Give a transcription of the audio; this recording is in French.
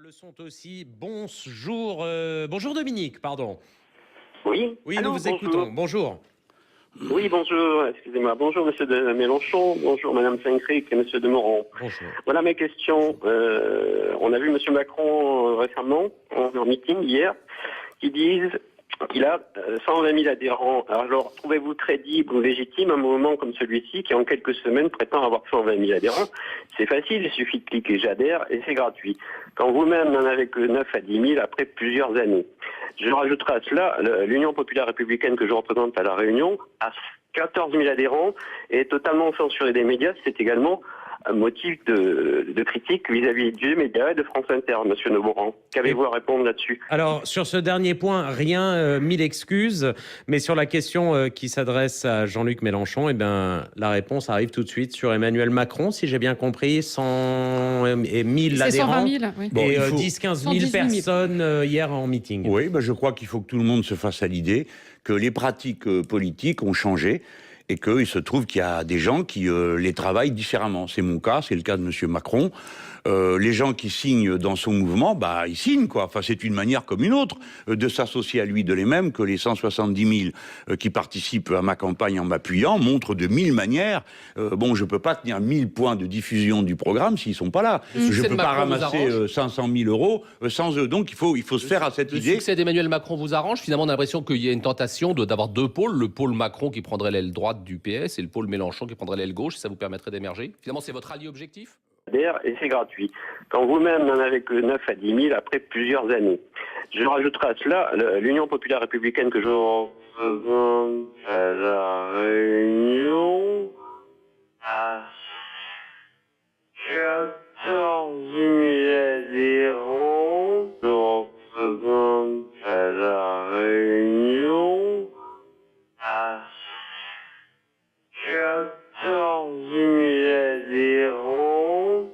Le sont aussi. Bonjour, bonjour Dominique, pardon. Oui. Oui, nous Allô, vous bonjour. écoutons. Bonjour. Oui, bonjour, excusez-moi. Bonjour, monsieur de Mélenchon. Bonjour, madame Saint-Cric et monsieur de Moron. Bonjour. Voilà mes questions. On a vu monsieur Macron récemment, en meeting hier, qui disent qu'il a 120 000 adhérents. Alors, trouvez-vous crédible ou légitime un mouvement comme celui-ci qui, en quelques semaines, prétend avoir 120 000 adhérents? C'est facile, il suffit de cliquer «J'adhère» et c'est gratuit. Quand vous-même n'en avez que 9 à 10 000 après plusieurs années. Je rajouterai à cela, l'Union populaire républicaine que je représente à La Réunion a 14 000 adhérents et est totalement censurée des médias. C'est également un motif de critique vis-à-vis du média et de France Inter, monsieur Noboran. Qu'avez-vous à répondre là-dessus? Alors, sur ce dernier point, rien, mille excuses. Mais sur la question qui s'adresse à Jean-Luc Mélenchon, eh ben, la réponse arrive tout de suite sur Emmanuel Macron, si j'ai bien compris, 100 et 1000 C'est 120 adhérents 000, oui. et il faut... 10-15 000 118 000. personnes hier en meeting. Oui, je crois qu'il faut que tout le monde se fasse à l'idée que les pratiques politiques ont changé et qu'il se trouve qu'il y a des gens qui les travaillent différemment. C'est mon cas, c'est le cas de M. Macron. Les gens qui signent dans son mouvement, ils signent, quoi. Enfin, c'est une manière comme une autre de s'associer à lui, de les mêmes que les 170 000 qui participent à ma campagne en m'appuyant montrent de 1000 manières. Je peux pas tenir 1000 points de diffusion du programme s'ils sont pas là. Je peux pas ramasser 500 000 euros sans eux. Donc, il faut se faire à cette idée. Le succès d'Emmanuel Macron vous arrange? Finalement, on a l'impression qu'il y a une tentation d'avoir deux pôles. Le pôle Macron qui prendrait l'aile droite du PS et le pôle Mélenchon qui prendrait l'aile gauche. Ça vous permettrait d'émerger? Finalement, c'est votre allié objectif? Et c'est gratuit. Quand vous-même n'en avez que 9 à 10 000 après plusieurs années. Je rajouterai à cela, l'Union populaire républicaine que je représente à La Réunion a 14 000 adhérents. Je représente à La Réunion à 14 000